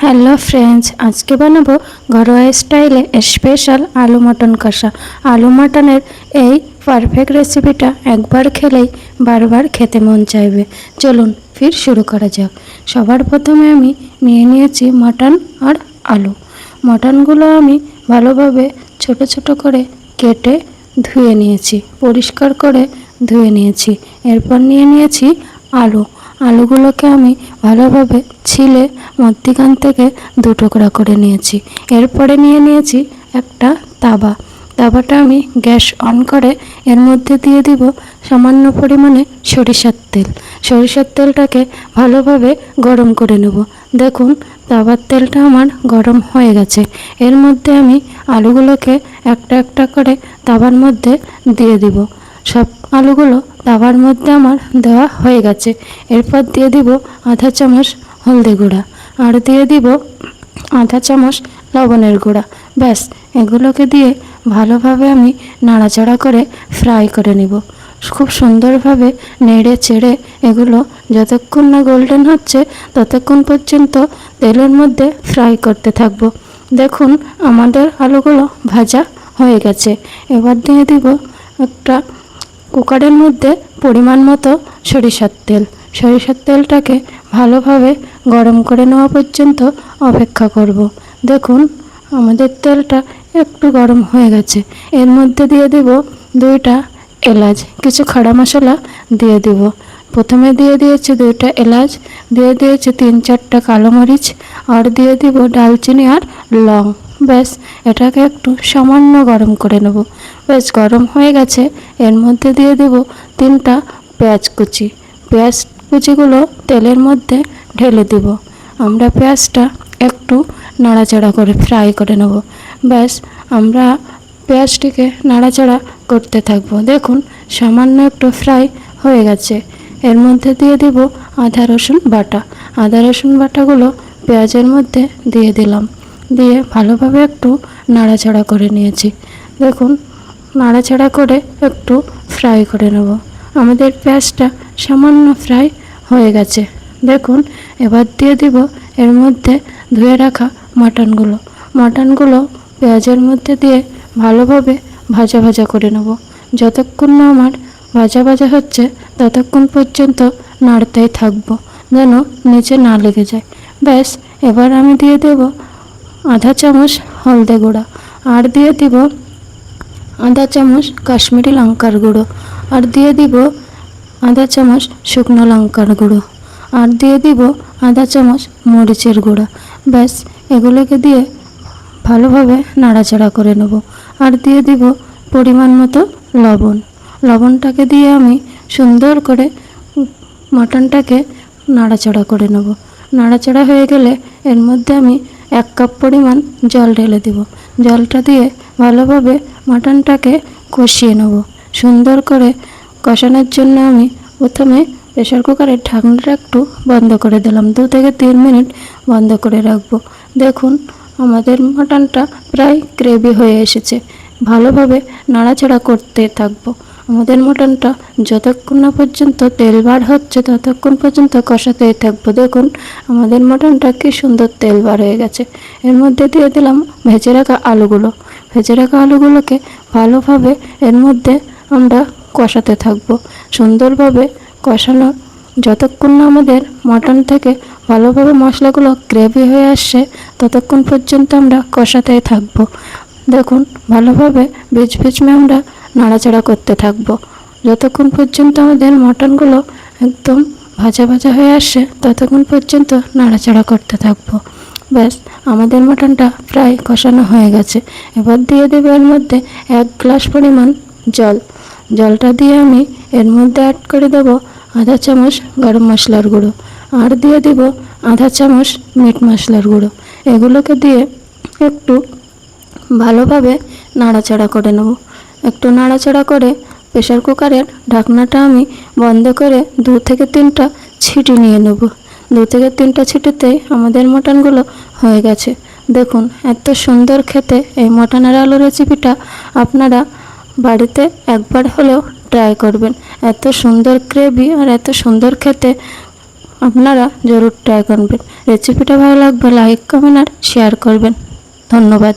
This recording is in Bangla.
হ্যালো ফ্রেন্ডস, আজকে বানাবো ঘরোয়া স্টাইলে স্পেশাল আলু মটন কষা। আলু মটনের এই পারফেক্ট রেসিপিটা একবার খেলেই বারবার খেতে মন চাইবে। চলুন ফির শুরু করা যাক। সবার প্রথমে আমি নিয়ে নিয়েছি মটন আর আলু। মটনগুলো আমি ভালোভাবে ছোট ছোট করে কেটে ধুয়ে নিয়েছি, পরিষ্কার করে ধুয়ে নিয়েছি। এরপর নিয়ে নিয়েছি আলু। আলুগুলোকে আমি ভালোভাবে ছিলে মধ্যিখান থেকে দু টুকরা করে নিয়েছি। এরপরে নিয়ে নিয়েছি একটা তাওয়াটা আমি গ্যাস অন করে এর মধ্যে দিয়ে দিব সামান্য পরিমাণে সরিষার তেল। সরিষার তেলটাকে ভালোভাবে গরম করে নেব। দেখুন তাওয়ার তেলটা আমার গরম হয়ে গেছে। এর মধ্যে আমি আলুগুলোকে একটা একটা করে তাওয়ার মধ্যে দিয়ে দিব। সব আলুগুলো তাওয়ার মধ্যে আমার দেওয়া হয়ে গেছে। এরপর দিয়ে দিব আধা চামচ হলদি গুঁড়া আর দিয়ে দিব আধা চামচ লবণের গুঁড়া। ব্যাস, এগুলোকে দিয়ে ভালোভাবে আমি নাড়াচাড়া করে ফ্রাই করে নিব। খুব সুন্দরভাবে নেড়ে চেড়ে এগুলো যতক্ষণ না গোল্ডেন হচ্ছে ততক্ষণ পর্যন্ত তেলের মধ্যে ফ্রাই করতে থাকবো। দেখুন আমাদের আলুগুলো ভাজা হয়ে গেছে। এবার দিয়ে দিব একটা কুকারের মধ্যে পরিমাণ মতো সরিষার তেল। সরিষার তেলটাকে ভালোভাবে গরম করে নেওয়া পর্যন্ত অপেক্ষা করব। দেখুন আমাদের তেলটা একটু গরম হয়ে গেছে। এর মধ্যে দিয়ে দেব দুইটা এলাচ, কিছু খাড়া মশলা দিয়ে দেব। প্রথমে দিয়ে দিয়েছি দুইটা এলাচ, দিয়ে দিয়েছি 3-4টা কালো মরিচ আর দিয়ে দিব ডালচিনি আর লং। ব্যাস, এটাকে একটু সামান্য গরম করে নেব। বেশ গরম হয়ে গেছে। এর মধ্যে দিয়ে দেব 3টা পেঁয়াজ কুচি। পেঁয়াজ কুচিগুলো তেলের মধ্যে ঢেলে দেব। আমরা পেঁয়াজটা একটু নাড়াচাড়া করে ফ্রাই করে নেব। ব্যাস, আমরা পেঁয়াজটিকে নাড়াচাড়া করতে থাকবো। দেখুন সামান্য একটু ফ্রাই হয়ে গেছে। এর মধ্যে দিয়ে দেব আদা রসুন বাটা। আদা রসুন বাটাগুলো পেঁয়াজের মধ্যে দিয়ে দিলাম, দিয়ে ভালোভাবে একটু নাড়াচাড়া করে নিয়েছি। দেখুন নাড়াচাড়া করে একটু ফ্রাই করে নেব। আমাদের পেঁয়াজটা সামান্য ফ্রাই হয়ে গেছে। দেখুন এবার দিয়ে দিব এর মধ্যে ধুয়ে রাখা মটনগুলো পেঁয়াজের মধ্যে দিয়ে ভালোভাবে ভাজা ভাজা করে নেব। যতক্ষণ না আমার ভাজা ভাজা হচ্ছে ততক্ষণ পর্যন্ত নাড়তেই থাকবো যেন নিচে না লেগে যায়। ব্যাস, এবার আমি দিয়ে দেব আধা চামচ হলদে গুঁড়া আর দিয়ে দিব আধা চামচ কাশ্মীরি লঙ্কার গুঁড়ো আর দিয়ে দিব আধা চামচ শুকনো লঙ্কার গুঁড়ো আর দিয়ে দিব আধা চামচ মরিচের গুঁড়া। ব্যাস, এগুলোকে দিয়ে ভালোভাবে নাড়াচাড়া করে নেব আর দিয়ে দিব পরিমাণ মতো লবণটাকে দিয়ে আমি সুন্দর করে মটনটাকে নাড়াচাড়া করে নেব। নাড়াচাড়া হয়ে গেলে এর মধ্যে আমি 1 কাপ পরিমাণ জল ঢেলে দেব। জলটা দিয়ে ভালোভাবে মটনটাকে কষিয়ে নেব। সুন্দর করে কষানোর জন্য আমি প্রথমে প্রেসার কুকারের ঢাকনাটা একটু বন্ধ করে দিলাম। 2 থেকে 3 মিনিট বন্ধ করে রাখবো। দেখুন আমাদের মটনটা প্রায় গ্রেভি হয়ে এসেছে। ভালোভাবে নাড়াচাড়া করতে থাকবো। আমাদের মটনটা যতক্ষণ না পর্যন্ত তেল বার হচ্ছে ততক্ষণ পর্যন্ত কষাতেই থাকবো। দেখুন আমাদের মটনটা কি সুন্দর তেল বার হয়ে গেছে। এর মধ্যে দিয়ে দিলাম ভেজে রাখা আলুগুলোকে ভালোভাবে এর মধ্যে আমরা কষাতে থাকবো। সুন্দরভাবে কষানো যতক্ষণ না আমাদের মটন থেকে ভালোভাবে মশলাগুলো গ্রেভি হয়ে আসছে ততক্ষণ পর্যন্ত আমরা কষাতেই থাকবো। দেখুন ভালোভাবে ভেজমে আমরা নাড়াচাড়া করতে থাকবো যতক্ষণ পর্যন্ত আমাদের মটনগুলো একদম ভাজা ভাজা হয়ে আসছে ততক্ষণ পর্যন্ত নাড়াচাড়া করতে থাকবো। ব্যাস, আমাদের মটনটা প্রায় কষানো হয়ে গেছে। এবার দিয়ে দেবো এর মধ্যে 1 গ্লাস পরিমাণ জলটা দিয়ে আমি এর মধ্যে অ্যাড করে দেব আধা চামচ গরম মশলার গুঁড়ো আর দিয়ে দেব আধা চামচ মিট মশলার গুঁড়ো। এগুলোকে দিয়ে একটু ভালোভাবে নাড়াচাড়া করে নেব। একটু নাড়াচাড়া করে প্রেসার কুকারের ঢাকনাটা আমি বন্ধ করে 2 থেকে 3টা ছিটি নিয়ে নেব। 2 থেকে 3টা ছিটিতেই আমাদের মটনগুলো হয়ে গেছে। দেখুন এত সুন্দর খেতে এই মটন আর আলু রেসিপিটা আপনারা বাড়িতে একবার হলেও ট্রাই করবেন। এত সুন্দর গ্রেভি আর এত সুন্দর খেতে আপনারা জরুর ট্রাই করবেন। রেসিপিটা ভালো লাগবে লাইক কমেন্ট আর শেয়ার করবেন। ধন্যবাদ।